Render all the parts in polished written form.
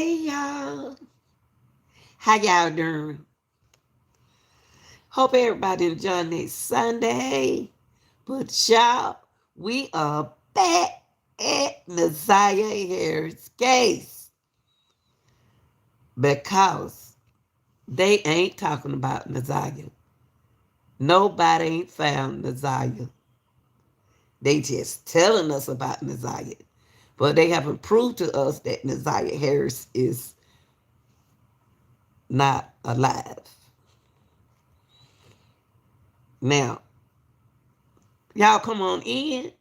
Hey y'all, how y'all doing? Hope everybody enjoying this Sunday. But y'all, we are back at Naziah Harris' case because they ain't talking about Naziah. Nobody ain't found Naziah. They just telling us about Naziah. But they haven't proved to us that Naziah Harris is not alive. Now, y'all come on in,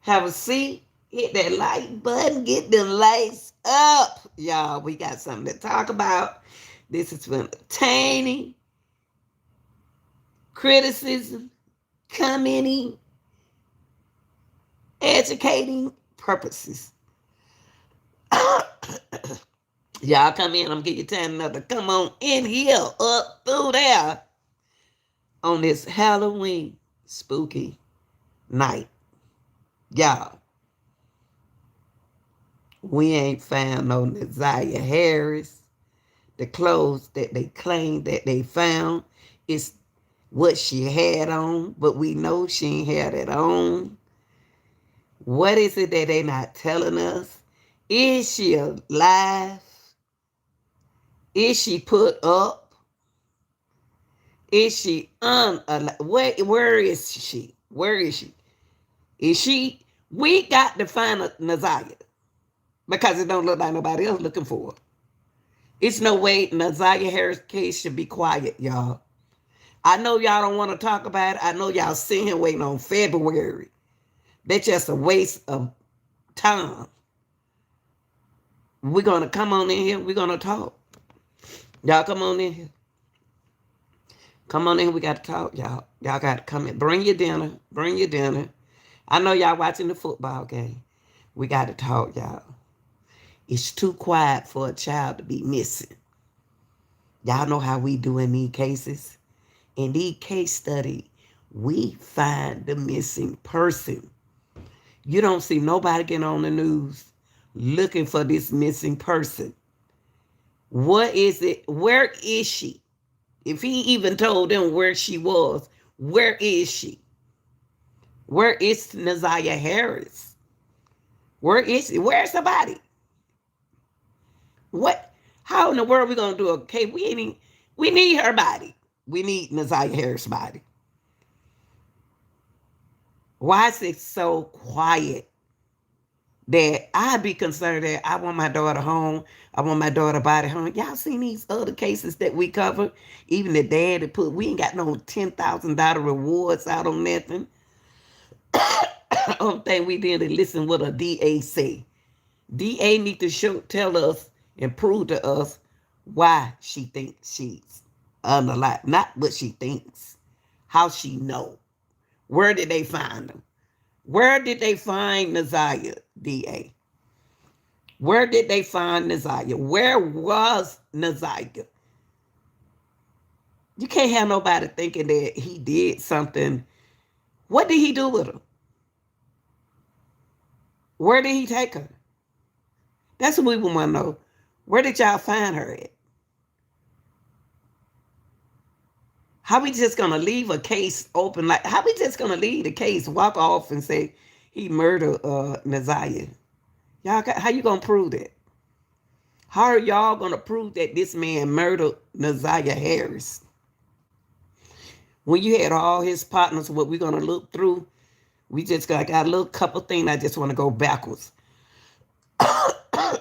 have a seat, hit that like button, get them lights up. Y'all, we got something to talk about. This is for entertaining, criticism, commenting, educating purposes. Y'all come in, I'm gonna give you time enough to come on in here, up through there on this Halloween spooky night. Y'all, we ain't found no Naziah Harris. The clothes that they claim that they found is what she had on, but we know she ain't had it on. What is it that they not telling us? Is she alive? Is she put up? Is she unalive? Where is she? Where is she? Is she? We got to find a Naziah because it don't look like nobody else looking for her. It's no way Naziah Harris case should be quiet, y'all. I know y'all don't want to talk about it. I know y'all sitting here waiting on February. That's just a waste of time. We're going to come on in here. We're going to talk. Y'all come on in here. Come on in. We got to talk, y'all. Y'all got to come in. Bring your dinner. Bring your dinner. I know y'all watching the football game. We got to talk, y'all. It's too quiet for a child to be missing. Y'all know how we do in these cases. In these case study, we find the missing person. You don't see nobody getting on the news looking for this missing person. What is it? Where is she? If he even told them where she was, where is she? Where is Naziah Harris? Where is she? Where's the body? What? How in the world are we gonna do a case? We need her body. We need Naziah Harris' body. Why is it so quiet that I'd be concerned that I want my daughter home? I want my daughter body home. Y'all seen these other cases that we covered? Even the dad that we ain't got no $10,000 rewards out on nothing. Only thing we did is listen what a DA say. DA need to tell us and prove to us why she thinks she's unalive. Not what she thinks. How she know. Where did they find them? Where did they find Naziah, DA? Where did they find Naziah? Where was Naziah? You can't have nobody thinking that he did something. What did he do with her? Where did he take her? That's what we want to know. Where did y'all find her at? How we just gonna leave a case open? Like, how we just gonna leave the case, walk off and say he murdered Naziah? Y'all, how you gonna prove that? How are y'all gonna prove that this man murdered Naziah Harris? When you had all his partners, what we're gonna look through, we just got a little couple things. I just want to go backwards. I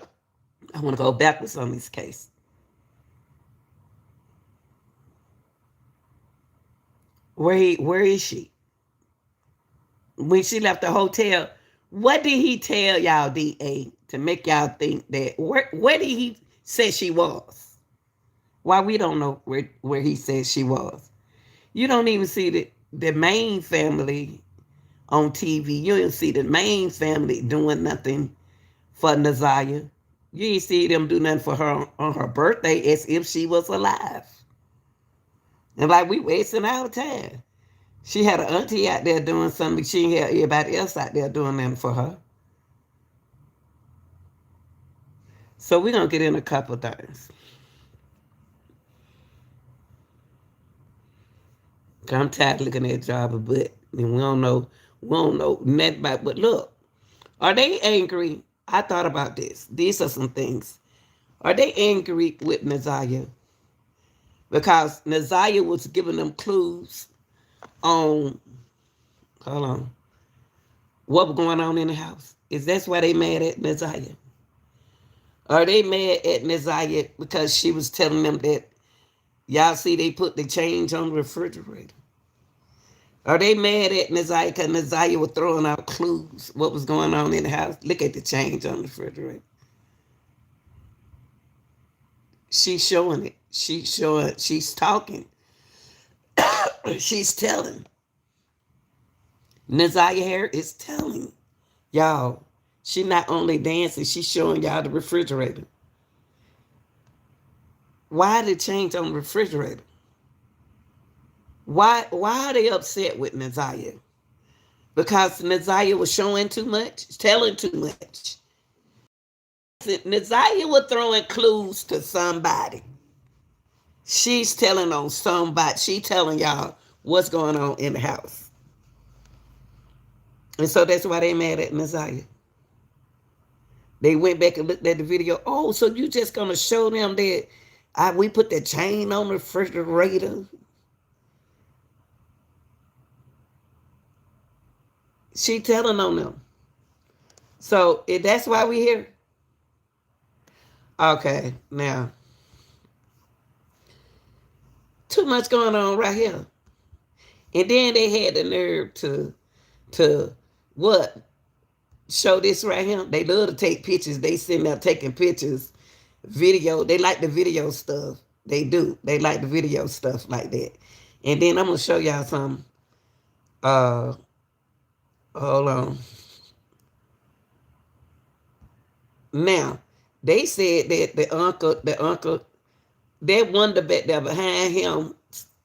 want to go backwards on this case. Where is she? When she left the hotel, what did he tell y'all, DA, to make y'all think that? Where did he say she was? Why we don't know where he said she was? You don't even see the main family on TV. You don't see the main family doing nothing for Naziah. You ain't see them do nothing for her on her birthday as if she was alive. And like we wasting our time. She had an auntie out there doing something. She ain't had everybody else out there doing nothing for her. So we're gonna get in a couple things. I'm tired of looking at Java, but and we don't know nothing about. But look, are they angry? I thought about this. These are some things. Are they angry with Naziah? Because Naziah was giving them clues on, hold on, what was going on in the house. Is that's why they mad at Naziah? Are they mad at Naziah because she was telling them that, y'all see they put the change on the refrigerator? Are they mad at Naziah because Naziah was throwing out clues what was going on in the house? Look at the change on the refrigerator. She's showing it. She's talking. She's telling. Naziah Harris is telling y'all. She not only dancing, she's showing y'all the refrigerator. Why did change on the refrigerator? Why are they upset with Naziah? Because Naziah was showing too much, telling too much. Naziah was throwing clues to somebody. She's telling on somebody. She telling y'all what's going on in the house. And so that's why they mad at Naziah. They went back and looked at the video. Oh, so you just gonna show them that we put the chain on the refrigerator? She telling on them. So that's why we here. Okay, now too much going on right here. And then they had the nerve to what? Show this right here. They love to take pictures. They sitting there taking pictures, video. They like the video stuff. They do. They like the video stuff like that. And then I'm gonna show y'all some. Hold on. Now, they said that the uncle, that wonder back there behind him,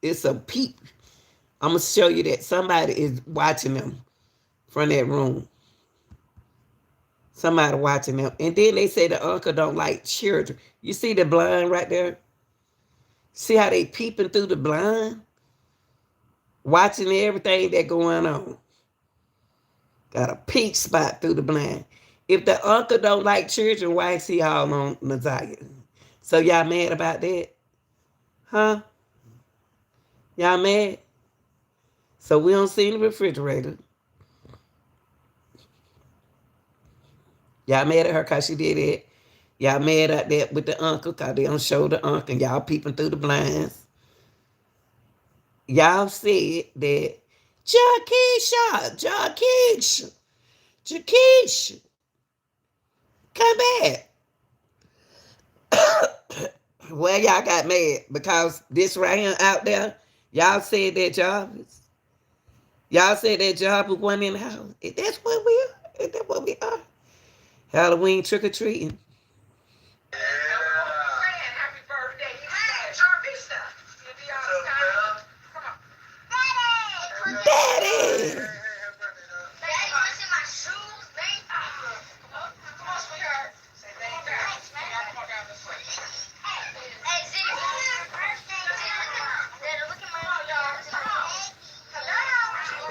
it's a peep. I'm gonna show you that somebody is watching them from that room. Somebody watching them. And then they say the uncle don't like children. You see the blind right there? See how they peeping through the blind? Watching everything that going on. Got a peek spot through the blind. If the uncle don't like children, why is he all on Naziah? So y'all mad about that? Huh? Y'all mad? So we don't see the refrigerator. Y'all mad at her because she did it. Y'all mad at that with the uncle because they don't show the uncle and y'all peeping through the blinds. Y'all said that Jakeisha, come back. Well, y'all got mad because this right here out there, y'all said that Jarvis. Y'all said that Jarvis wasn't in the house. That's what we are. That's what we are. Halloween trick or treating. Daddy.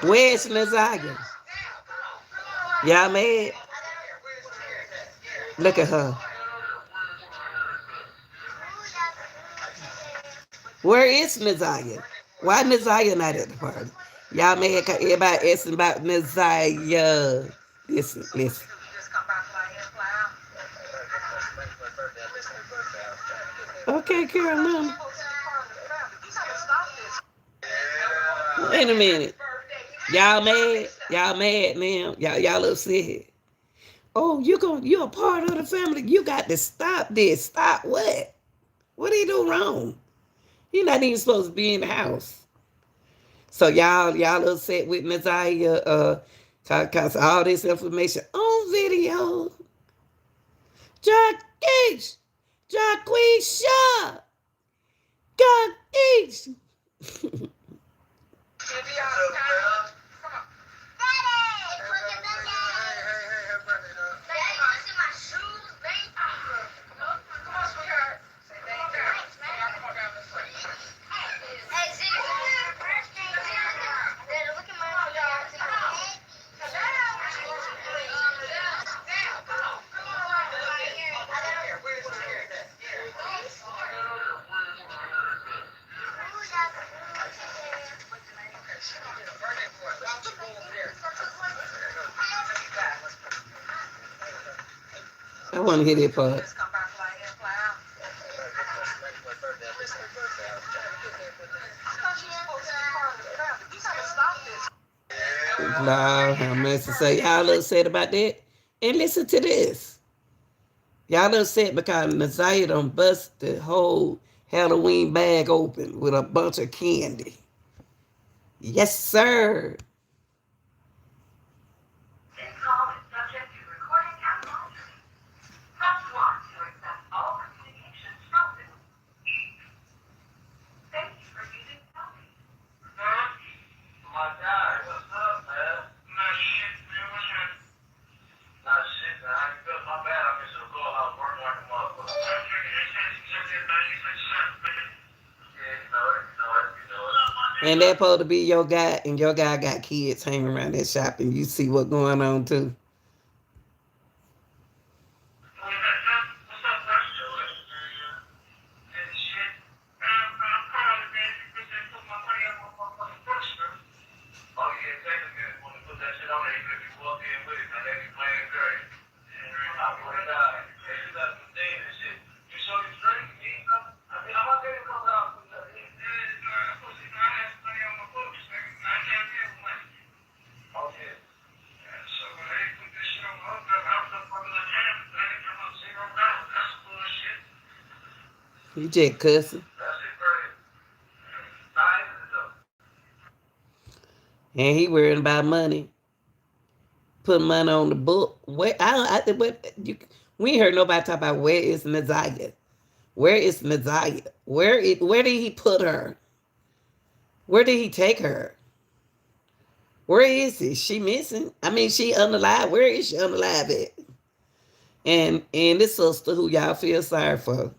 Where's Naziah? Y'all mad? Look at her. Where is Naziah? Why Naziah not at the party? Y'all mad because everybody asking about Naziah. Listen. Okay, Carolina. Wait a minute. Y'all mad? Y'all mad now? Y'all upset? Oh, you're a part of the family. You got to stop this. Stop what? What did he do wrong? He not even supposed to be in the house. So y'all upset with Naziah cause all this information on video. Jaquisha, Jaquisha. I want to hear that part. Lord have mercy. So y'all upset about that? And listen to this. Y'all upset because Naziah done bust the whole Halloween bag open with a bunch of candy. Yes, sir. And that supposed to be your guy, and your guy got kids hanging around that shop, and you see what's going on too. You just cussing. And he worrying about money. Put money on the book. Where what you we ain't heard nobody talk about where is Naziah. Where is Naziah? Where did he put her? Where did he take her? Where is he? She missing? I mean, she unalive. Where is she unalive at? And this sister who y'all feel sorry for.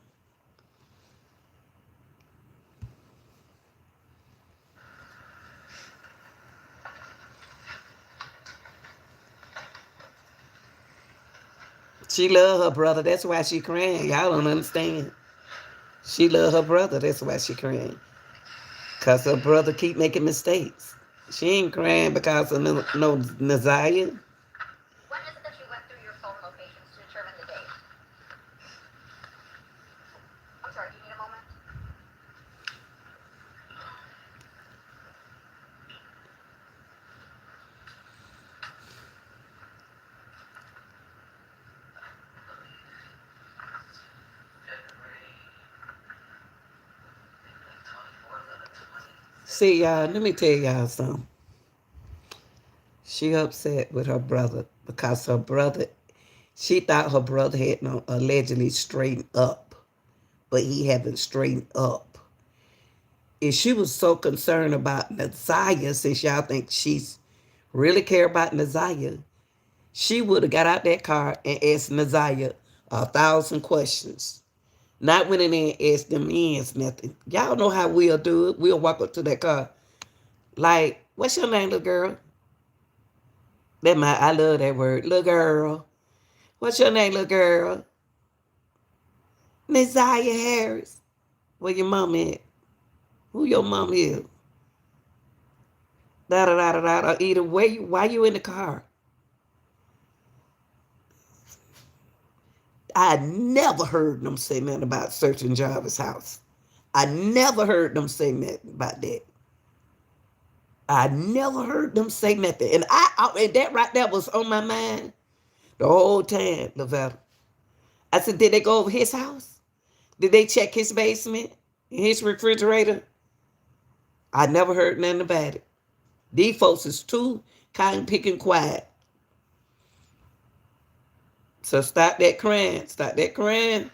She love her brother. That's why she crying. Y'all don't understand. She love her brother. That's why she crying. Cause her brother keep making mistakes. She ain't crying because of no Naziah. See y'all, let me tell y'all something. She upset with her brother because her brother, she thought her brother had no allegedly straightened up, but he haven't straightened up. If she was so concerned about Naziah, since y'all think she's really care about Naziah, she would have got out that car and asked Naziah 1,000 questions. Not went in there and asked them ends nothing. Y'all know how we'll do it. We'll walk up to that car. Like, what's your name, little girl? I love that word. Little girl. What's your name, little girl? Naziah Harris. Where your mom at? Who your mom is? Da da da da da. Either way, why you in the car? I never heard them say nothing about searching Jarvis' house. I never heard them say nothing about that. I never heard them say nothing. And that right there was on my mind the whole time, Lavetta. I said, did they go over his house? Did they check his basement, his refrigerator? I never heard nothing about it. These folks is too cotton picking quiet. So stop that crying. Stop that crying.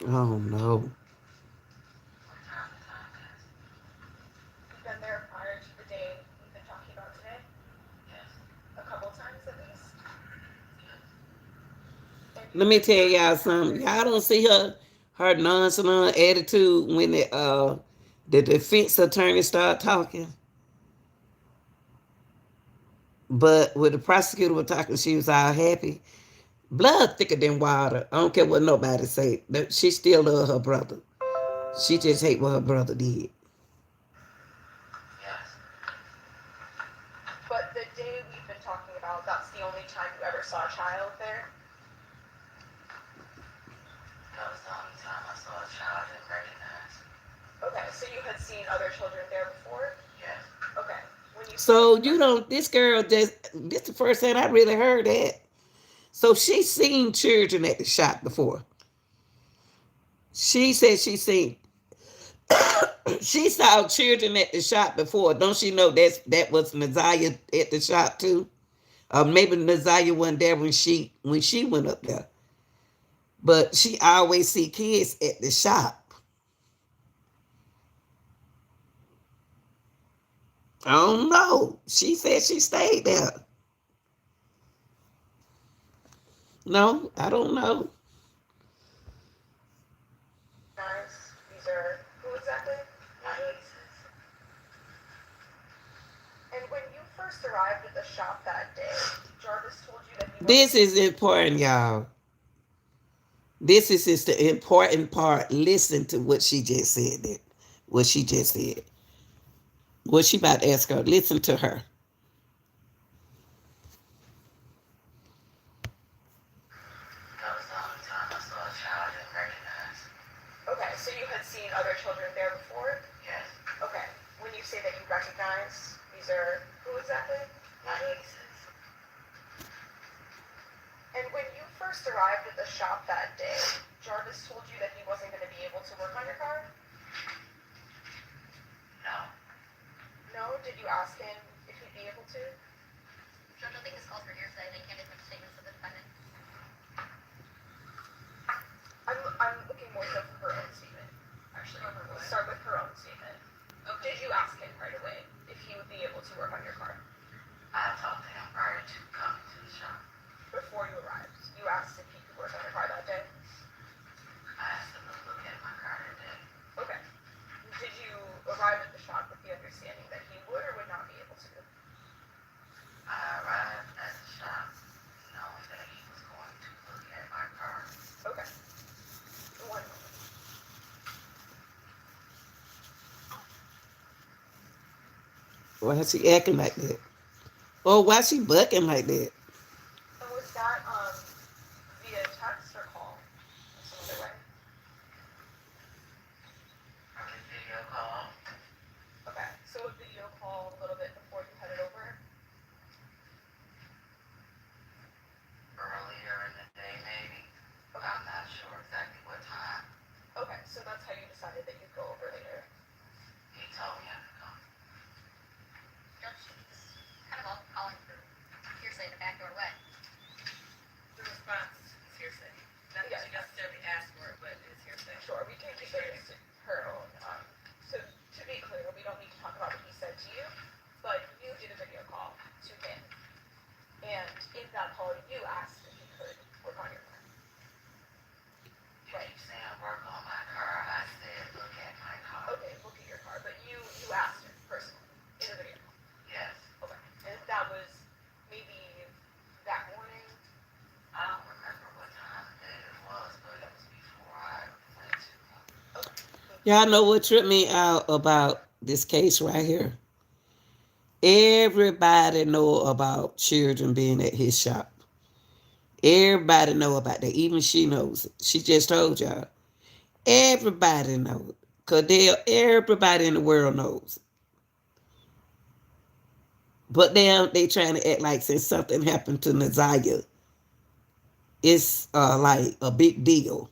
Oh no. You've been there prior to the day we've been talking about today? A couple times at least? And you Let me said you tell were y'all something. exaggerating. Y'all don't see her nonchalant attitude when the defense attorney start talking. But when the prosecutor was talking, she was all happy. Blood thicker than water. I don't care what nobody say. She still love her brother. She just hate what her brother did. But the day we've been talking about, that's the only time you ever saw a child there? Okay, so you had seen other children there before? Okay. When you say that So you you don't. This girl this the first time I really heard that. So she seen children at the shop before. She said she saw children at the shop before. Don't she know that was Nazaria at the shop too? Maybe Nazaria wasn't there when she went up there. But she always see kids at the shop. I don't know. She said she stayed there. No, I don't know. recognize these are who exactly? And when you first arrived at the shop that day, Jarvis told you that he wasn't This going to is be able to important, y'all. This is just the important part. Listen to what she just said. What she just said. What she about to ask her. Listen to her. Okay, so you had seen other children there before? Okay. When you say that you recognize, these are who exactly? And when you first arrived at the shop that day, Jarvis told you that he wasn't going to be able to work on your car? No? Did you ask him if he'd be able to? I'm looking more so for her own statement, actually. Let's start with her own statement. Did you ask him right away if he would be able to work on your car? Before you arrived, you asked if he could work on your car that day? Okay. Did you arrive at the shop with the understanding that he would or would not be able to? Okay. One moment. Why is she acting like that? Or why she bucking like that? And was that via text or call? In some other way? Okay. So a video call a little bit before you headed over? Okay, so that's how you decided that you'd go over later. The response is hearsay. Not that Yeah. she necessarily asked for it, but it's hearsay. Sure, we can keep it as her own. So to be clear, we don't need to talk about what he said to you, but you did a video call to him, and in that call, you asked if he could work on your car. Right. Okay, look at your car, but you asked him personally in a video call. Okay, and that was maybe that morning. Okay, thank you. Y'all know what tripped me out about this case right here? Everybody know about children being at his shop. Everybody know about that. Even she knows it. She just told y'all. Everybody knows it. Cause everybody in the world knows. But they trying to act like since something happened to Nazaria, it's like a big deal.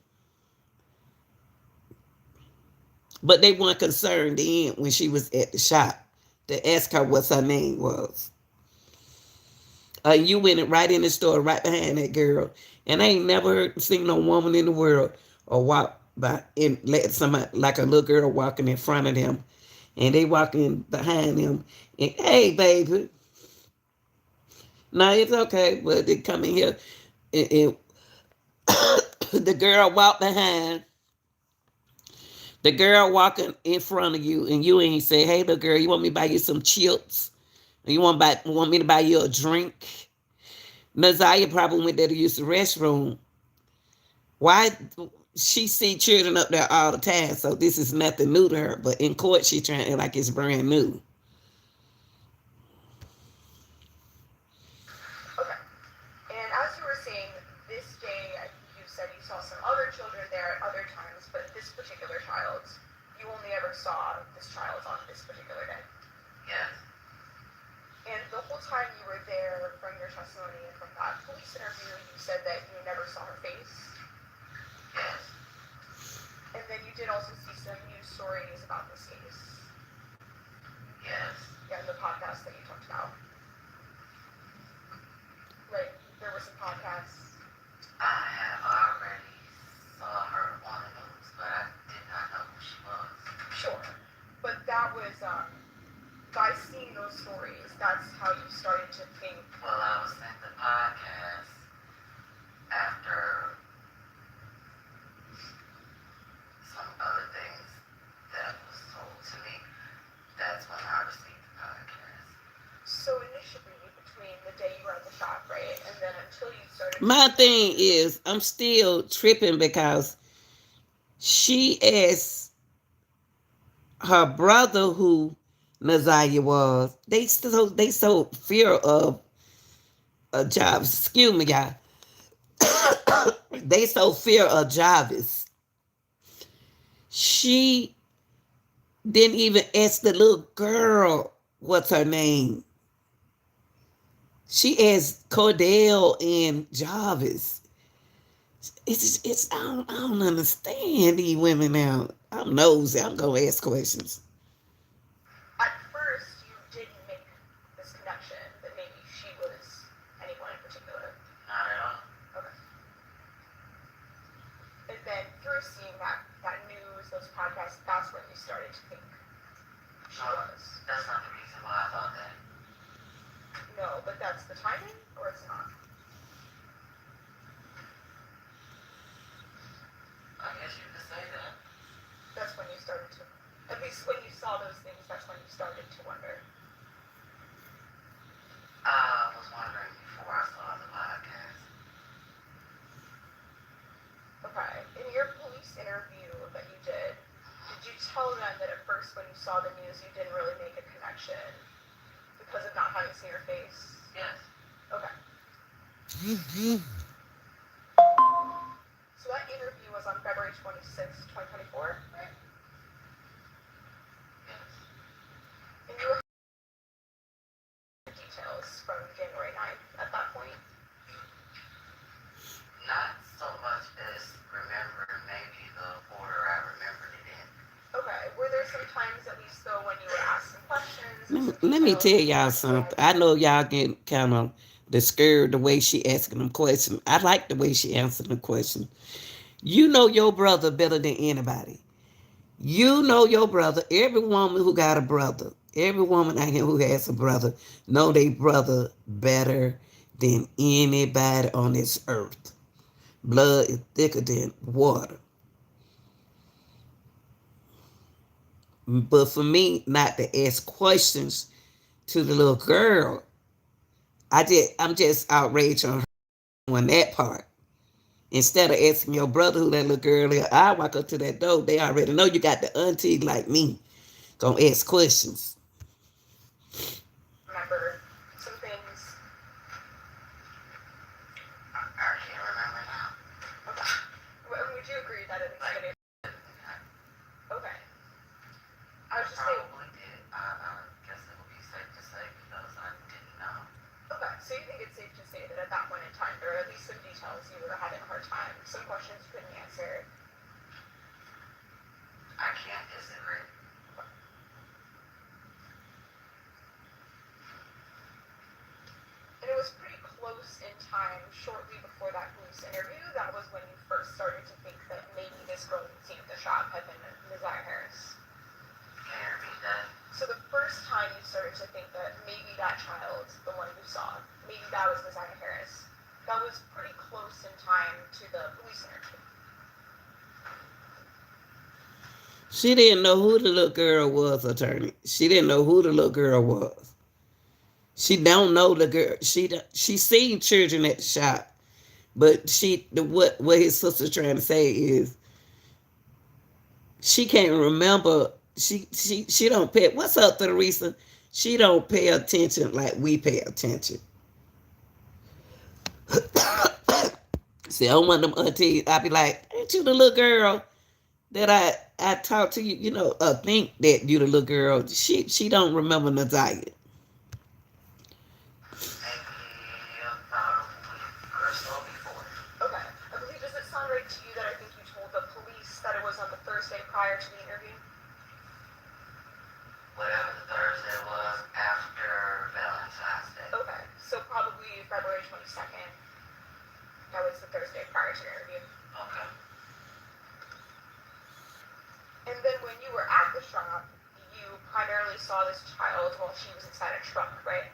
But they weren't concerned then when she was at the shop to ask her what her name was. You went right in the store right behind that girl. And I ain't never seen no woman in the world or what by and let somebody like a little girl walking in front of them, and they walking behind them, and hey baby, no, it's okay, but they come in here, and the girl walk behind, the girl walking in front of you, and you ain't say, hey little girl, you want me to buy you some chips? You want me to buy you a drink? Nazaya probably went there to use the restroom. Why she see children up there all the time, so this is nothing new to her. But in court, she trying to act like it's brand new. Okay. And as you were saying, this day you said you saw some other children there at other times, but this particular child, you only ever saw this child on this particular day. Yes. And the whole time you were there, from your testimony and from that police interview, you said that you never saw her face. Yes. And then you did also see some news stories about this case. Yes. Yeah, in the podcast that you talked about. Right, there were some podcasts. I have already saw her on the news, but I did not know who she was. Sure. But that was, by seeing those stories, that's how you started to think. Well, I was sent the podcast after some other things that was told to me. That's when I received the podcast. So initially, between the day you were at the shop, right, and then until you started. My thing is, I'm still tripping because she asked her brother who Nazaya was. They so fear of a job. Excuse me, y'all. They so fear of Jarvis. She didn't even ask the little girl what's her name. She asked Cordell and Jarvis. I don't understand these women now. I'm nosy. I'm gonna ask questions. At first, you didn't make this connection that maybe she was anyone in particular. Not at all. Okay. And then through seeing that news, those podcasts, that's when you started to think she was. That's not the reason why I thought that. No, but that's the timing, or it's not? I guess you could say that. That's when you started to, at least when you saw those things, that's when you started to wonder. I was wondering before I saw the podcast. Okay. In your police interview that you did you tell them that at first when you saw the news you didn't really make a connection because of not having seen her face? Yes. Okay. So that interview was on February 26th, 2024, right? Yes. And you were details from January 9th at that point? Not so much as remember, maybe the order I remembered it in. Okay. Were there some times, at least though, when you were asking questions? Let me tell y'all something. I know y'all get kind of discouraged the way she asking them questions. I like the way she answered the question. You know your brother better than anybody. You know your brother. Every woman who got a brother, every woman out here who has a brother, know their brother better than anybody on this earth. Blood is thicker than water. But for me not to ask questions to the little girl, I'm just outraged on that part. Instead of asking your brother who that little girl is, I walk up to that door, they already know you got the auntie like me. Gonna ask questions. Remember some things? I can't remember now. Okay. Would you agree that it Like, is? Okay. I was just saying. probably did. I guess it would be safe to say because I didn't know. Okay, so you think it's safe to say that at that point in time, there are at least some details you were having a hard time, some questions you couldn't answer. I can't disagree. And it was pretty close in time, shortly before that police interview, that was when you first started to think that maybe this girl didn't She didn't know who the little girl was, attorney. She didn't know who the little girl was. She don't know the girl. She seen children at the shop, but what his sister trying to say is she can't remember. She don't pay. What's up, Teresa? She don't pay attention like we pay attention. See, I'm one of them aunties. I be like, ain't you the little girl that I talked to you? Think that you the little girl. She don't remember Nazaria. Maybe about a week or so before. Okay. I believe, does it sound right to you that I think you told the police that it was on the Thursday prior to the interview? Whatever the Thursday was after Valentine's Day. Okay. So probably February 22nd. That was the Thursday prior to your interview. Okay. And then when you were at the shop, you primarily saw this child while she was inside a truck, right?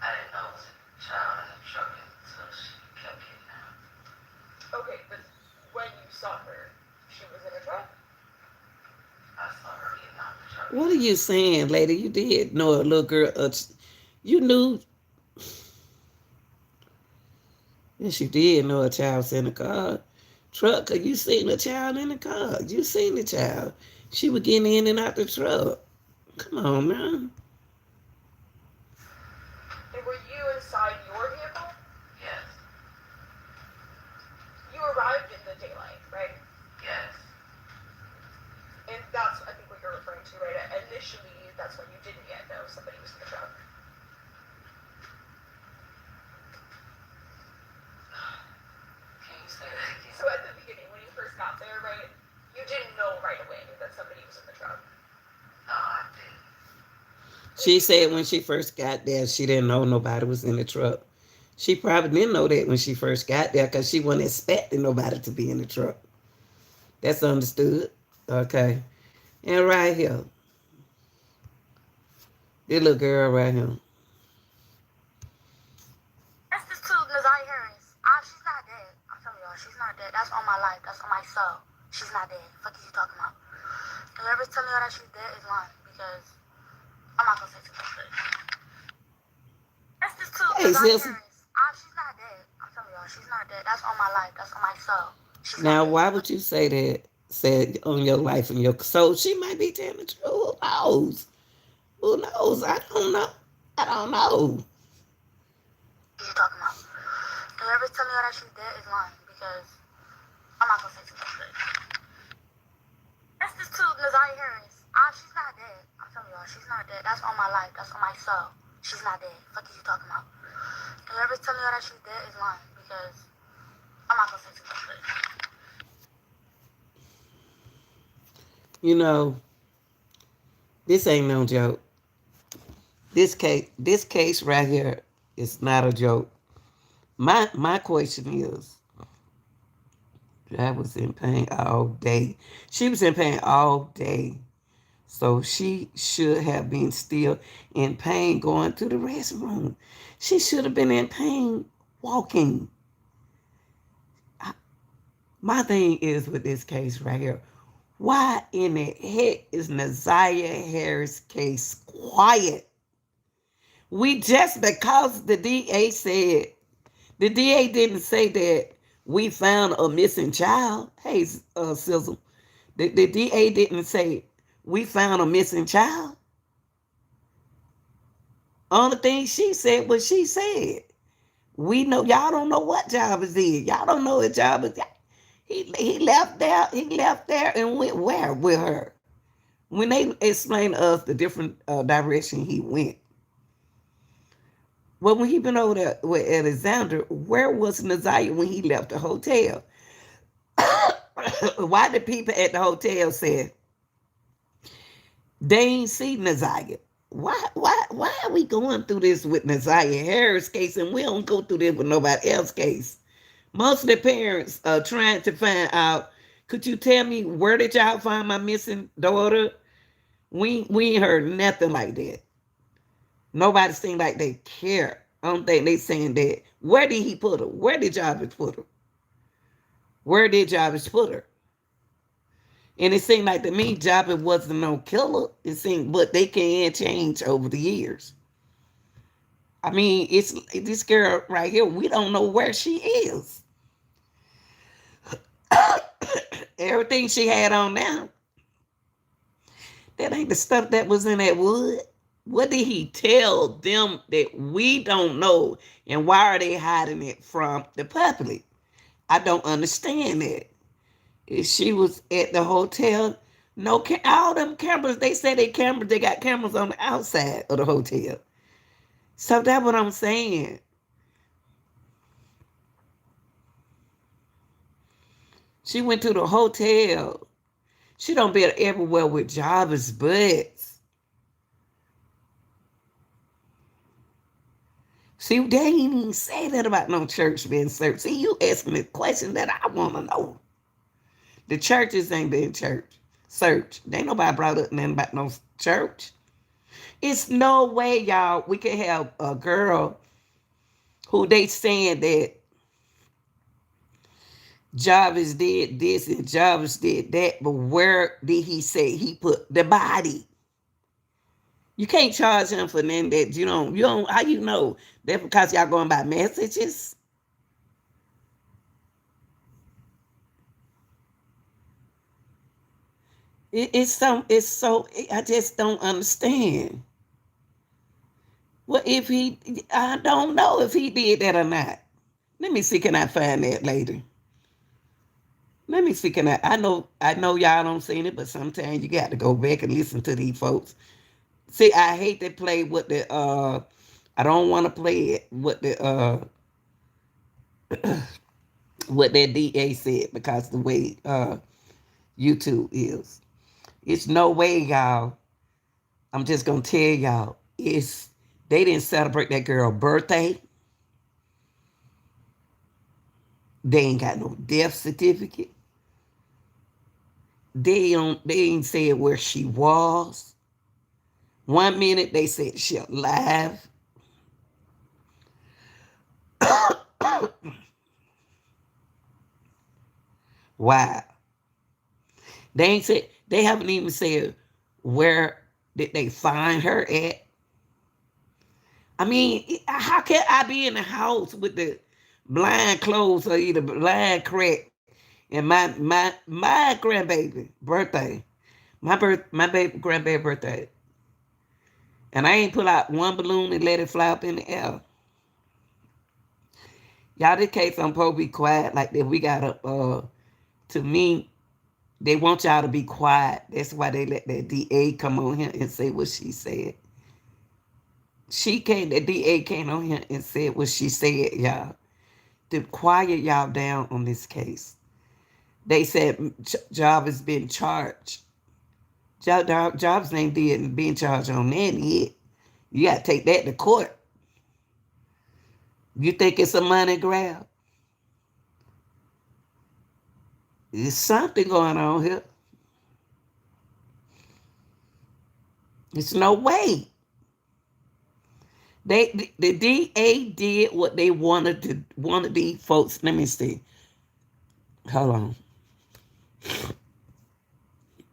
I didn't know it was a child in the truck until she kept getting out. Okay, but when you saw her, she was in a truck? I saw her getting out the truck. What are you saying, lady? You did know a little girl. You knew. Yes, you did know a child was in the car. Truck, 'cause you seen a child in the car. You seen the child. She was getting in and out the truck. Come on, man. And were you inside your vehicle? Yes. You arrived in the daylight, right? Yes. And that's, I think, what you're referring to, right? Initially, that's when you didn't yet know somebody was in the truck. Can you say that again? So at the beginning, when you first got there, right, you didn't know right away that somebody was in the truck. No, I didn't. She said when she first got there, she didn't know nobody was in the truck. She probably didn't know that when she first got there because she wasn't expecting nobody to be in the truck. That's understood. Okay. And right here, this little girl right here. That's this too, Nazaria Harris. She's not dead. I'm telling y'all, she's not dead. That's on my life. That's on my soul. She's not dead. Fuck is you talking about? Whoever's telling y'all that she's dead is lying because I'm not gonna say too much. That's this too, Hey, Nazaria sis. Harris. She's not dead. I'm telling y'all, she's not dead. That's on my life. That's on my soul. She's Now, not dead. why would you say that? Said on your life and your soul, she might be telling the truth. Who knows? Who knows? I don't know. I don't know. What you talking about? Whoever's telling y'all that she's dead is lying because I'm not gonna say too much. That's this too, Nazaria Harris. She's not dead. I'm telling y'all, she's not dead. That's on my life. That's on my soul. She's not dead. Fuck is you talking about? Whoever's telling y'all that she's dead is lying because I'm not gonna say too much. You know, this ain't no joke. This case right here is not a joke. My question is, I was in pain all day. She was in pain all day. So she should have been still in pain going to the restroom. She should have been in pain walking. My thing is with this case right here, why in the heck is Nazaria Harris case quiet? We just because the DA didn't say that we found a missing child. Hey, Sizzle, the DA didn't say we found a missing child. Only thing she said was she said. We know y'all don't know what job is in. Y'all don't know what job is. He left there. He left there and went where with her. When they explained to us the different direction he went. Well, when he been over there with Alexander, where was Nazaria when he left the hotel? Why the people at the hotel said they ain't see Nazaria? Why are we going through this with Nazaria Harris case and we don't go through this with nobody else case? Most of the parents are trying to find out, could you tell me where did y'all find my missing daughter? We ain't heard nothing like that. Nobody seemed like they care. I don't think they saying that. Where did he put her? Where did Jarvis put her? Where did Jarvis put her? And it seemed like to me, Jabba wasn't no killer. It seemed, but they can change over the years. I mean, it's this girl right here. We don't know where she is. Everything she had on now, that ain't the stuff that was in that wood. What did he tell them that we don't know? And why are they hiding it from the public? I don't understand that. If she was at the hotel, no, all them cameras, they say they got cameras on the outside of the hotel. So that's what I'm saying. She went to the hotel. She don't be everywhere with jobbers butts. See, they ain't even say that about no church being searched. See, you asking the question that I want to know. The churches ain't been church searched. They ain't nobody brought up nothing about no church. It's no way, y'all, we can have a girl who they saying that Jarvis did this and Jarvis did that, but where did he say he put the body? You can't charge him for nothing that you don't, how you know? That because y'all going by messages? I just don't understand. Well, if he, I don't know if he did that or not. Let me see, can I find that later? Let me see, I know y'all don't seen it, but sometimes you got to go back and listen to these folks. See, I hate to play what I don't want to play it what that DA said because the way YouTube is. It's no way, y'all. I'm just gonna tell y'all, they didn't celebrate that girl's birthday. They ain't got no death certificate. They ain't said where she was. 1 minute they said she alive. Wow. They haven't even said where did they find her at. I mean, how can I be in the house with the blind closed or either blind crack and my grandbaby birthday, my baby grandbaby birthday, and I ain't pull out one balloon and let it fly up in the air. Y'all, this case I'm supposed to be quiet like that. We gotta to me, they want y'all to be quiet. That's why they let that DA come on here and say what she said. The DA came on here and said what she said, y'all. To quiet y'all down on this case. They said Job has been charged. Jobs ain't being charged on that yet. You got to take that to court. You think it's a money grab? There's something going on here. There's no way. The DA did what they wanted these folks. Let me see. Hold on.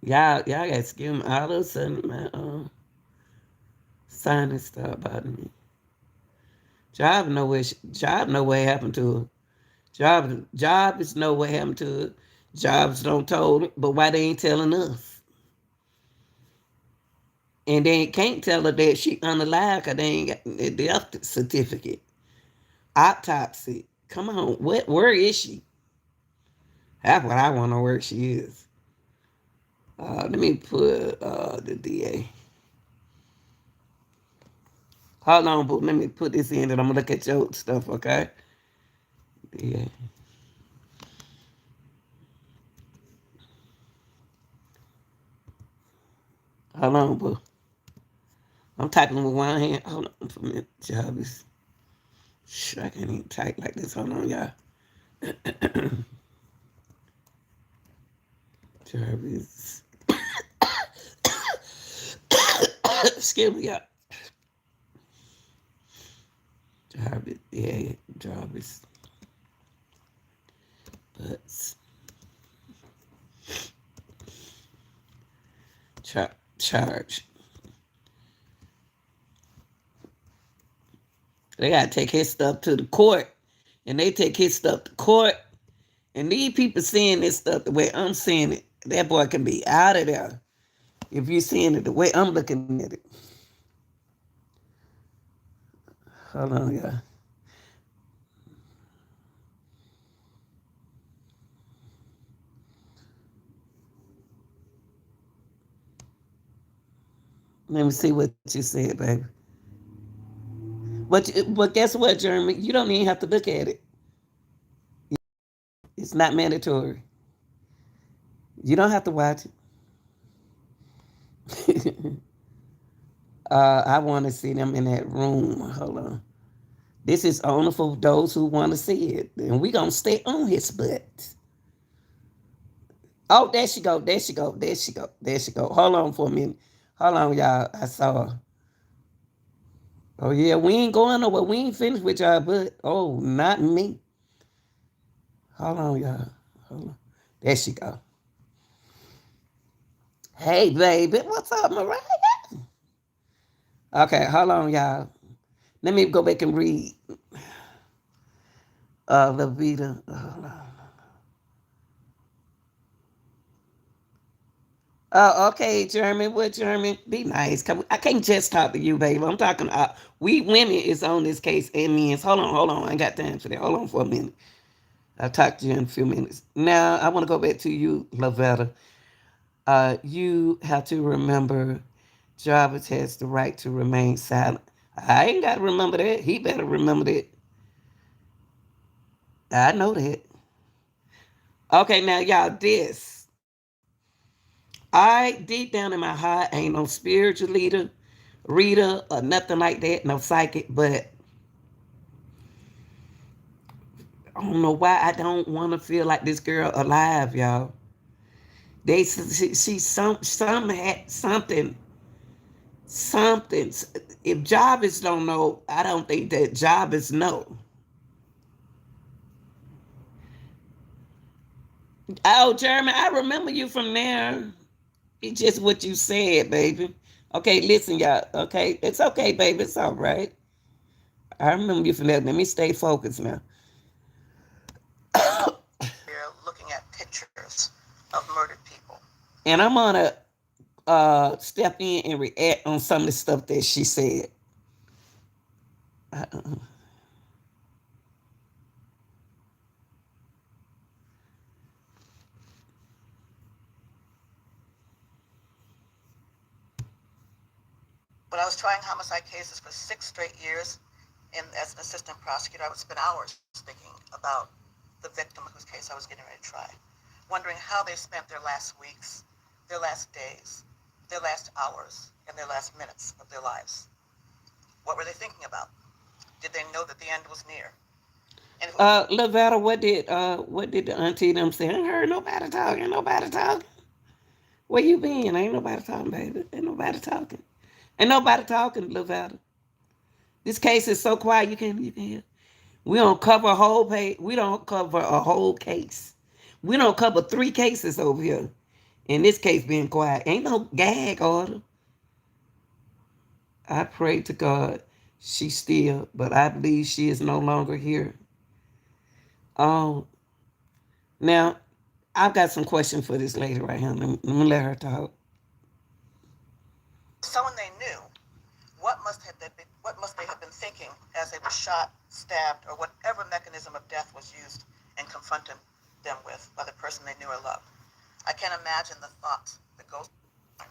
Y'all got to excuse me. All of a sudden, my sinus started bothering me. Job know what happened to her. Job is know what happened to her. Jobs don't told her, but why they ain't telling us? And they can't tell her that she unalive because they ain't got the death certificate. Autopsy. Come on, where is she? That's what I want to know where she is. Let me put the DA. Hold on, but let me put this in and I'm going to look at your stuff, okay? Yeah. Hold on, boo. I'm typing with one hand. Hold on for a minute. Jarvis. I can't even type like this. Hold on, y'all. Jarvis. Excuse me, y'all. Jarvis. Yeah, Jarvis. Butts. charge. They gotta take his stuff to the court, and they take his stuff to court. And these people seeing this stuff the way I'm seeing it, that boy can be out of there. If you seeing it the way I'm looking at it. Hold on, y'all. Let me see what you said, baby. But guess what, Jeremy? You don't even have to look at it. It's not mandatory. You don't have to watch it. I want to see them in that room. Hold on. This is only for those who want to see it. And we going to stay on his butt. Oh, there she go. There she go. There she go. There she go. Hold on for a minute. Hold on, y'all. I saw her. Oh, yeah. We ain't going nowhere. We ain't finished with y'all, but oh, not me. Hold on, y'all. Hold on. There she go. Hey, baby. What's up, Mariah? Okay, hold on, y'all. Let me go back and read Levita. Hold on. Oh, okay, German. What German? Be nice. I can't just talk to you, baby. I'm talking. We women is on this case and men's. Hold on. I ain't got time for that. Hold on for a minute. I'll talk to you in a few minutes. Now I want to go back to you, Lavetta. You have to remember, Jarvis has the right to remain silent. I ain't got to remember that. He better remember that. I know that. Okay, now y'all, this. I deep down in my heart ain't no spiritual leader, reader, or nothing like that, no psychic, but I don't know why I don't want to feel like this girl alive, y'all. She some had something. If Jarvis don't know, I don't think that Jarvis know. Oh, Jeremy, I remember you from there. It's just what you said, baby. Okay, listen, y'all. Okay, it's okay, baby. It's all right. I remember you from there. Let me stay focused now. We're looking at pictures of murdered people. And I'm gonna step in and react on some of the stuff that she said. Uh-uh. When I was trying homicide cases for 6 straight years, and as an assistant prosecutor, I would spend hours thinking about the victim whose case I was getting ready to try, wondering how they spent their last weeks, their last days, their last hours, and their last minutes of their lives. What were they thinking about? Did they know that the end was near? And if it was Lavetta, what did the auntie them say? I ain't heard nobody talking, nobody talking. Where you been? Ain't nobody talking, baby. Ain't nobody talking. Ain't nobody talking, Lavetta. This case is so quiet you can hear. We don't cover a whole page. We don't cover a whole case. We don't cover 3 cases over here. In this case being quiet. Ain't no gag order. I pray to God she's still, but I believe she is no longer here. Um, now I've got some questions for this lady right here. Let me let her talk. someone they knew, what must they have been thinking as they were shot, stabbed, or whatever mechanism of death was used and confronted them with by the person they knew or loved? I can't imagine the thoughts that go through.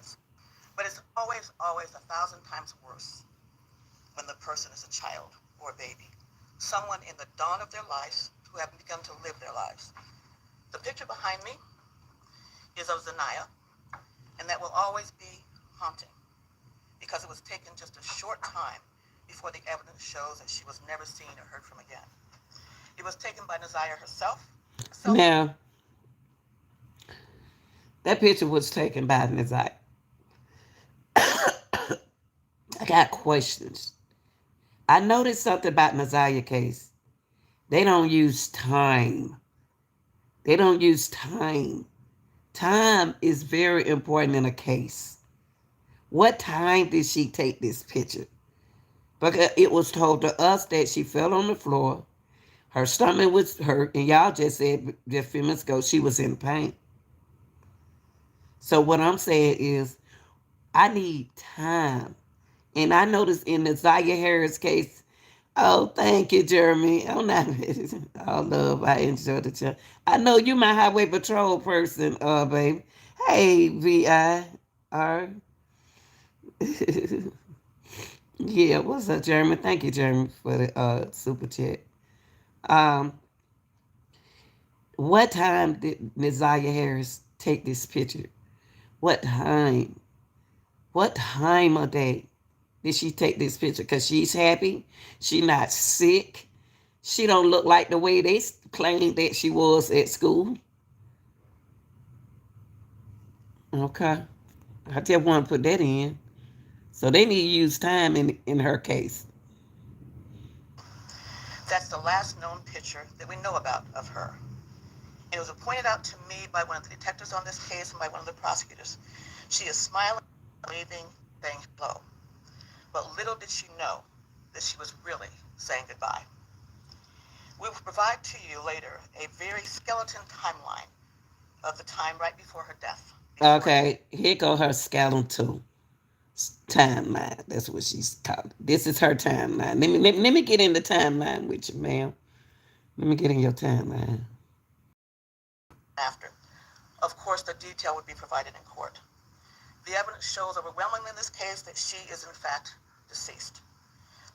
But it's always, always 1,000 times worse when the person is a child or a baby, someone in the dawn of their lives who haven't begun to live their lives. The picture behind me is of Zanaya, and that will always be haunting because it was taken just a short time before the evidence shows that she was never seen or heard from again. It was taken by Nazaya herself. Now, that picture was taken by Nazai. I got questions. I noticed something about Nazaya case. They don't use time. They don't use time. Time is very important in a case. What time did she take this picture? Because it was told to us that she fell on the floor. Her stomach was hurt, and y'all just said just a few minutes ago she was in pain. So what I'm saying is, I need time. And I noticed in the Zaya Harris case, oh, thank you, Jeremy. Oh, not all love. I enjoyed the chat. I know you my highway patrol person, baby. Hey, VIR. Yeah, what's up, Jeremy? Thank you, Jeremy, for the super chat. Um, what time did Neziah Harris take this picture? What time? What time of day did she take this picture? Because she's happy. She not sick. She don't look like the way they claimed that she was at school. Okay. I just want to put that in. So they need to use time in her case. That's the last known picture that we know about of her. And it was pointed out to me by one of the detectives on this case and by one of the prosecutors. She is smiling, waving, saying hello. But little did she know that she was really saying goodbye. We will provide to you later a very skeleton timeline of the time right before her death. Okay, here go her skeletal timeline. That's what she's called. This is her timeline. Let me get in the timeline with you, ma'am. Let me get in your timeline. After. Of course, the detail would be provided in court. The evidence shows overwhelmingly in this case that she is in fact deceased.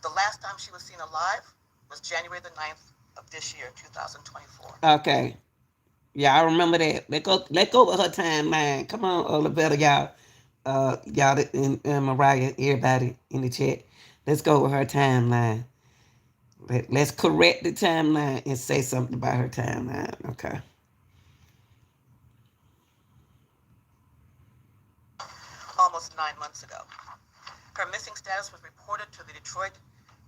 The last time she was seen alive was January the 9th of this year, 2024. Okay. Yeah, I remember that. Let go of her timeline. Come on, Olivetta, y'all. Y'all and Mariah, everybody in the chat. Let's go with her timeline. Let's correct the timeline and say something about her timeline. Okay. Almost 9 months ago. Her missing status was reported to the Detroit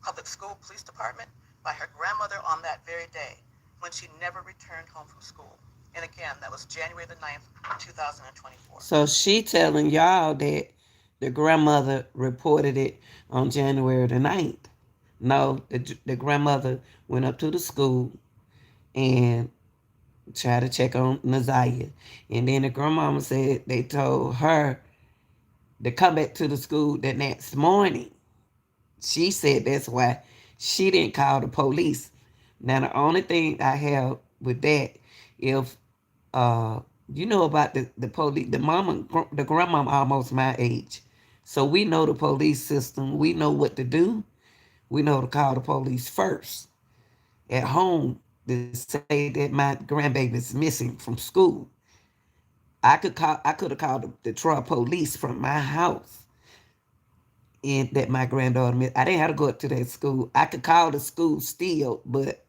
Public School Police Department by her grandmother on that very day when she never returned home from school. And again, that was January the 9th, 2024. So she telling y'all that the grandmother reported it on January the 9th. No, the grandmother went up to the school and tried to check on Naziah. And then the grandmama said they told her to come back to the school the next morning. She said that's why she didn't call the police. Now the only thing I have with that, if you know about the police, the grandmama almost my age, so we know the police system. We know what to do. We know to call the police first at home to say that my grandbaby's missing from school. I could have called the Detroit police from my house and that my granddaughter missed. I didn't have to go up to that school. I could call the school still, but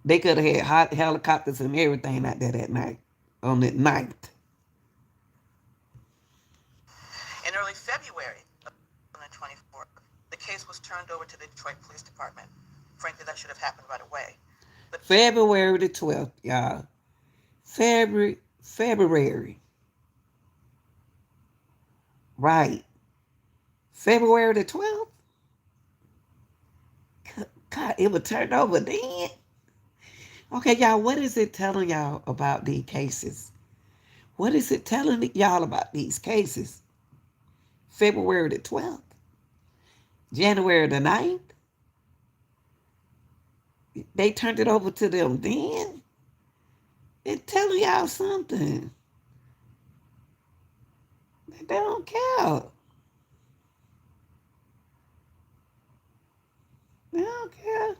they could have had helicopters and everything out there that night on that night. In early February of 2024, the case was turned over to the Detroit Police Department. Frankly, that should have happened right away. But February the 12th, y'all. February. Right. February the 12th? God, it was turned over then. Okay, y'all, what is it telling y'all about these cases? What is it telling y'all about these cases? February the 12th? January the 9th? They turned it over to them then? It's telling y'all something. They don't care. They don't care.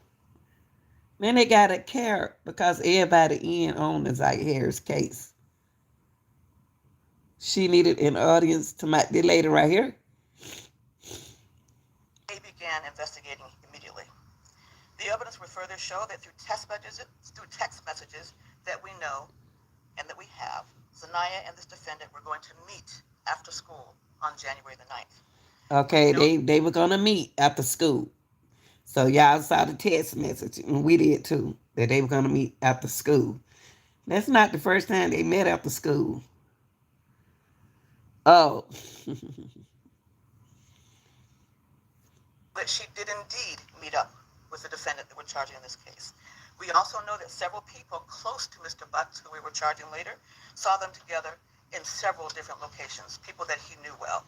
Then they gotta care because everybody in on the Zaya Harris case. She needed an audience to make the lady right here. they began investigating immediately. The evidence would further show that through text messages that we know and that we have, Zanaya and this defendant were going to meet after school on January the 9th. Okay, they were gonna meet after school. So y'all saw the text message, and we did too, that they were gonna meet after school. That's not the first time they met after school. Oh. That she did indeed meet up with the defendant that we're charging in this case. We also know that several people close to Mr. Butts, who we were charging later, saw them together in several different locations, people that he knew well.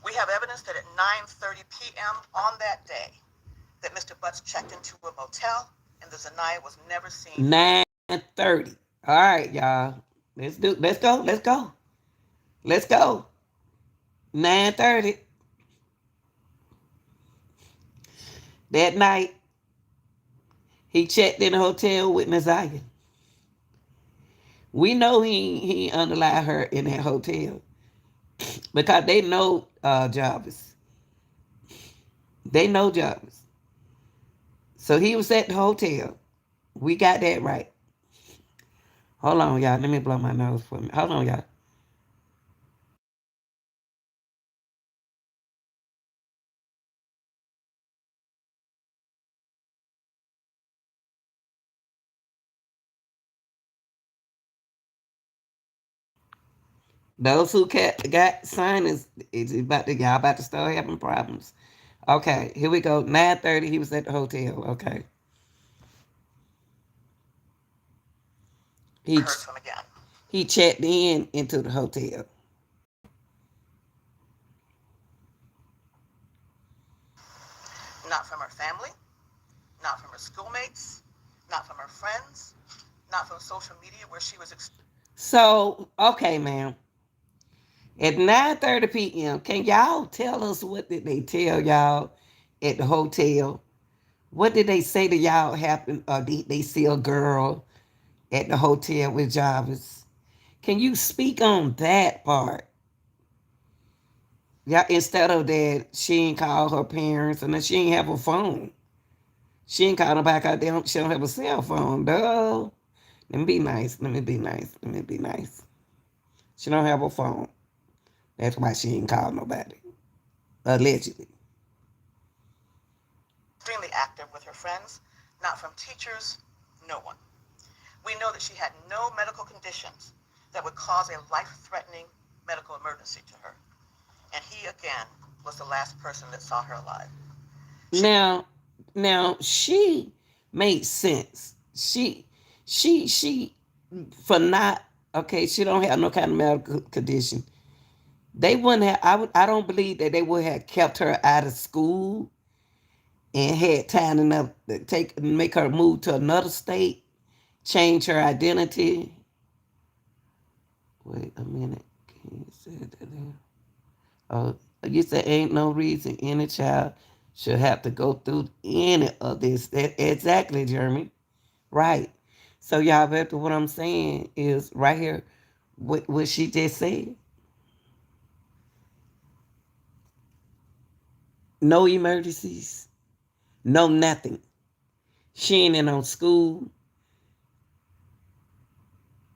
We have evidence that at 9:30 p.m. on that day, that Mr. Butts checked into a motel and the Zanaya was never seen. 9:30. All right, y'all. Let's go. Let's go. Let's go. 9:30. That night, he checked in the hotel with Naziah. We know he underlined her in that hotel because they know Jarvis. They know Jarvis. So he was at the hotel. We got that right. Hold on, y'all. Let me blow my nose for me. Hold on, y'all. Those who got signings, it's about to y'all about to start having problems. Okay, here we go. 9:30. He was at the hotel. Okay, he Heard from again. he checked in into the hotel. Not from her family, not from her schoolmates, not from her friends, not from social media where she was. So okay, ma'am. At 9:30 p.m., can y'all tell us what did they tell y'all at the hotel? What did they say to y'all happened? Or did they see a girl at the hotel with Jarvis? Can you speak on that part? Yeah, instead of that, she ain't call her parents and then she ain't have a phone. She ain't call them back out there. She don't have a cell phone. Duh. Let me be nice. Let me be nice. Let me be nice. She don't have a phone. That's why she ain't call nobody. Allegedly. Extremely active with her friends, not from teachers, no one. We know that she had no medical conditions that would cause a life-threatening medical emergency to her. And he, again, was the last person that saw her alive. Now, now she made sense. She for not okay. She don't have no kind of medical condition. They wouldn't have. I don't believe that they would have kept her out of school and had time enough to make her move to another state, change her identity. Wait a minute. Can you say that there? Oh, you said ain't no reason any child should have to go through any of this. That exactly, Jeremy. Right. So y'all back to what I'm saying is right here. What she just said. No emergencies. No nothing. She ain't in on school.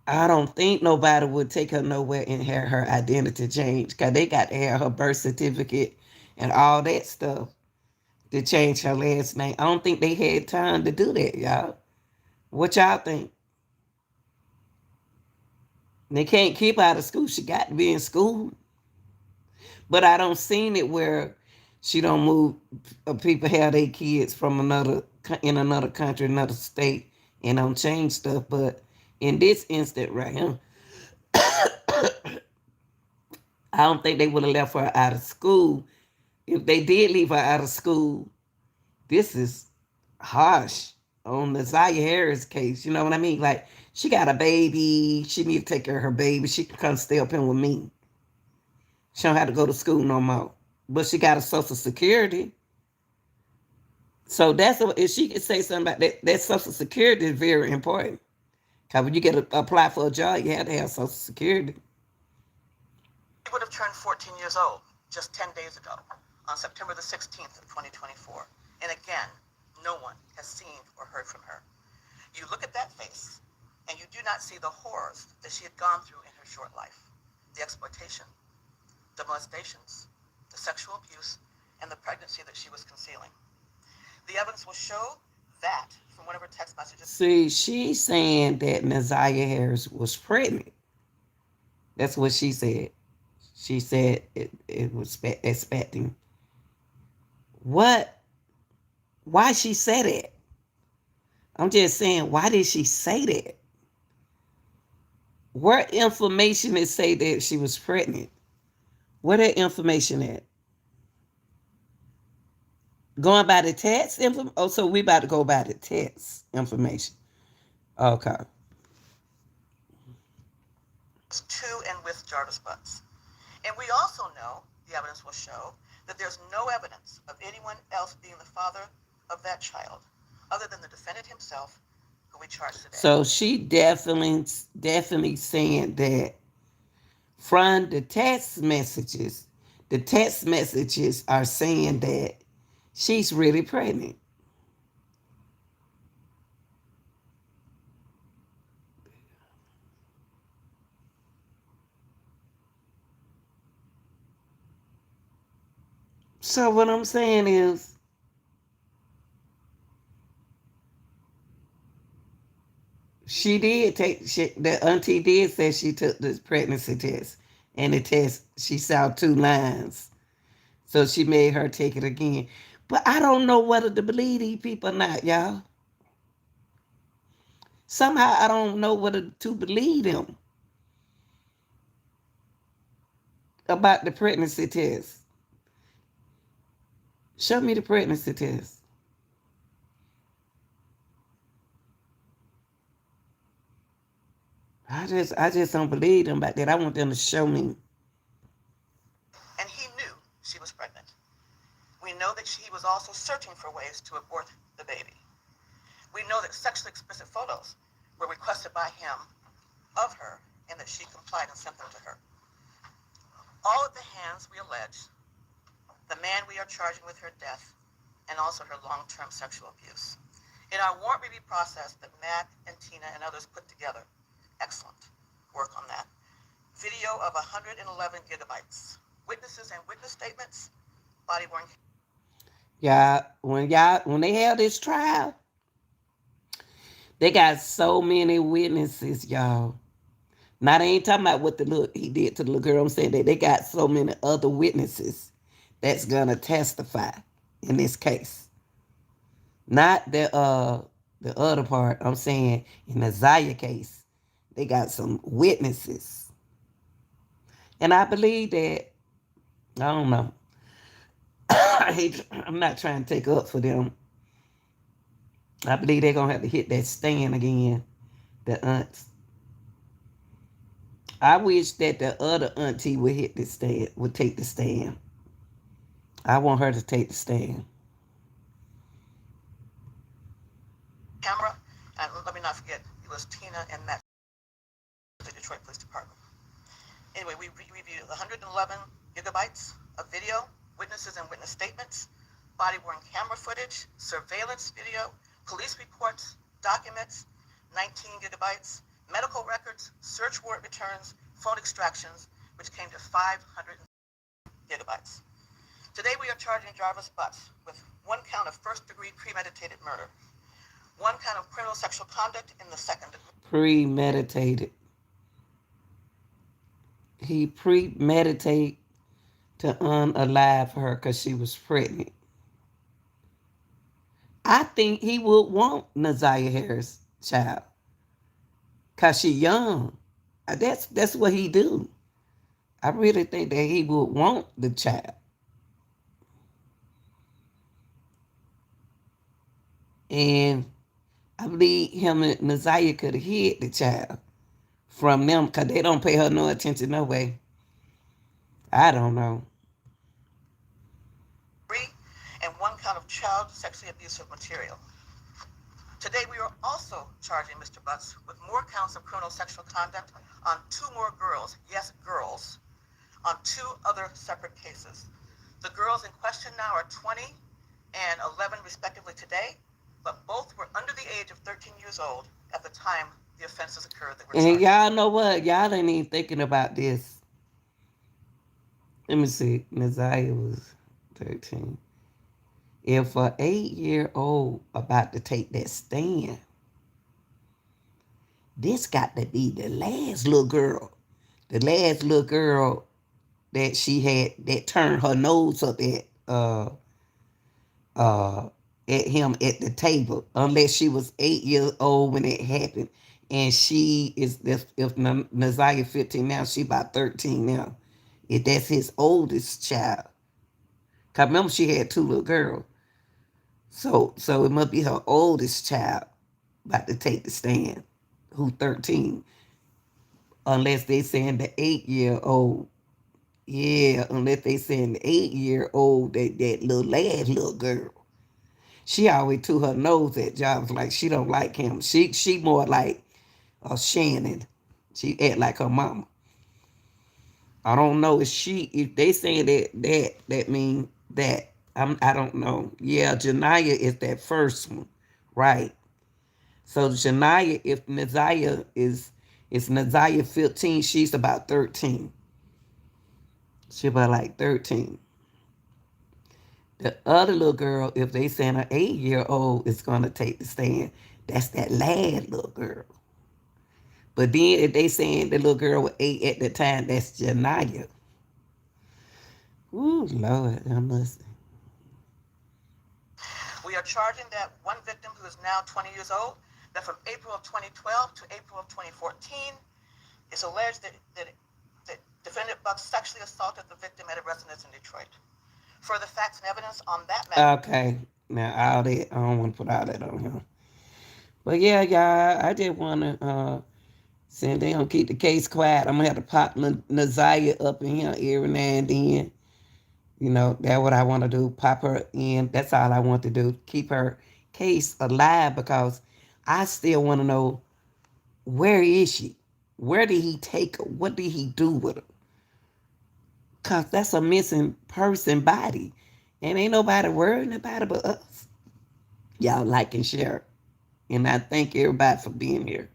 I don't think nobody would take her nowhere and have her identity changed. Cause they got to have her birth certificate and all that stuff to change her last name. I don't think they had time to do that, y'all. What y'all think? They can't keep her out of school. She got to be in school. But I don't seen it where she don't move. People have their kids from another country, another state, and don't change stuff. But in this instant right here, I don't think they would have left her out of school. If they did leave her out of school, this is harsh on the Zaya Harris case. You know what I mean? Like she got a baby. She need to take care of her baby. She can come stay up here with me. She don't have to go to school no more. But she got a social security. So if she could say something about that, that social security is very important. Cause when you get apply for a job, you have to have social security. She would have turned 14 years old just 10 days ago, on September the 16th of 2024. And again, no one has seen or heard from her. You look at that face, and you do not see the horrors that she had gone through in her short life. The exploitation, the molestations, the sexual abuse, and the pregnancy that she was concealing. The evidence will show that from one of her text messages. See, she's saying that Naziah Harris was pregnant. That's what she said. She said it was expecting. What? Why she said it? I'm just saying, why did she say that? Where information that say that she was pregnant? Where that information at? Going by the text information? Oh, so we about to go by the text information. Okay. To and with Jarvis Butts. And we also know, the evidence will show, that there's no evidence of anyone else being the father of that child, other than the defendant himself, who we charge today. So she definitely saying that from the text messages are saying that she's really pregnant. So what I'm saying is, the auntie did say she took this pregnancy test, and the test she saw 2 lines, so she made her take it again. But I don't know whether to believe these people or not, y'all. Somehow I don't know whether to believe them about the pregnancy test. Show me the pregnancy test. I just don't believe them about that. I want them to show me. And he knew she was pregnant. We know that he was also searching for ways to abort the baby. We know that sexually explicit photos were requested by him of her, and that she complied and sent them to her. All at the hands, we allege, the man we are charging with her death and also her long-term sexual abuse. In our warrant review process that Matt and Tina and others put together, excellent work on that. Video of 111 gigabytes. Witnesses and witness statements, body-worn. When they have this trial, they got so many witnesses, y'all. Now they ain't talking about what he did to the little girl. I'm saying that they got so many other witnesses that's gonna testify in this case. Not the other part. I'm saying in the Zaya case, they got some witnesses. And I believe that, I don't know. I'm not trying to take up for them. I believe they're gonna have to hit that stand again, the aunts. I wish that the other auntie would hit the stand, would take the stand. I want her to take the stand. Camera, and let me not forget, it was Tina and Matt, the Detroit Police Department. Anyway, we reviewed 111 gigabytes of video, witnesses and witness statements, body-worn camera footage, surveillance video, police reports, documents, 19 gigabytes, medical records, search warrant returns, phone extractions, which came to 500 gigabytes. Today we are charging Jarvis Butts with 1 count of first-degree premeditated murder, 1 count of criminal sexual conduct in the second degree. Premeditated. He premeditated to unalive her because she was pregnant. I think he would want Naziah Harris' child because she young. That's what he do. I really think that he would want the child. And I believe him and Naziah could have hid the child from them because they don't pay her no attention no way. I don't know. And 1 count of child sexually abusive material. Today we are also charging Mr. Butts with more counts of criminal sexual conduct on 2 more girls, yes, girls, on 2 other separate cases. The girls in question now are 20 and 11 respectively today, but both were under the age of 13 years old at the time the offenses occurred that were charged. And y'all know what? Y'all ain't even thinking about this. Let me see. Naziah was 13. If an 8-year-old about to take that stand, this got to be the last little girl. The last little girl that she had that turned her nose up uh at him at the table, unless she was 8 years old when it happened. And she is, if Naziah 15 now, she about 13 now. If that's his oldest child. Cause remember she had two little girls. So it must be her oldest child about to take the stand, who 13. Unless they saying the 8 year old. Yeah, unless they saying the 8 year old, that little last little girl. She always to her nose at jobs like she don't like him. She more like Shannon. She act like her mama. I don't know if they saying that mean that. I don't know. Yeah, Janiyah is that first one, right? So Janiyah, if Naziah is Naziah 15, she's about 13. She about like 13. The other little girl, if they saying an 8 year old is gonna take the stand, that's that lad little girl. But then if they saying the little girl was 8 at the time, that's Janiyah. Ooh, Lord, I must. We are charging that one victim who is now 20 years old, that from April of 2012 to April of 2014, it's alleged that defendant Buck sexually assaulted the victim at a residence in Detroit. Further facts and evidence on that matter. Okay, now all that I don't want to put all that on him. But yeah, y'all, I just want to since they don't keep the case quiet, I'm gonna have to pop Naziah up in here every now and then. You know, that's what I want to do. Pop her in. That's all I want to do. Keep her case alive because I still want to know, where is she? Where did he take her? What did he do with her? Because that's a missing person body. And ain't nobody worrying about it but us. Y'all like and share. And I thank everybody for being here.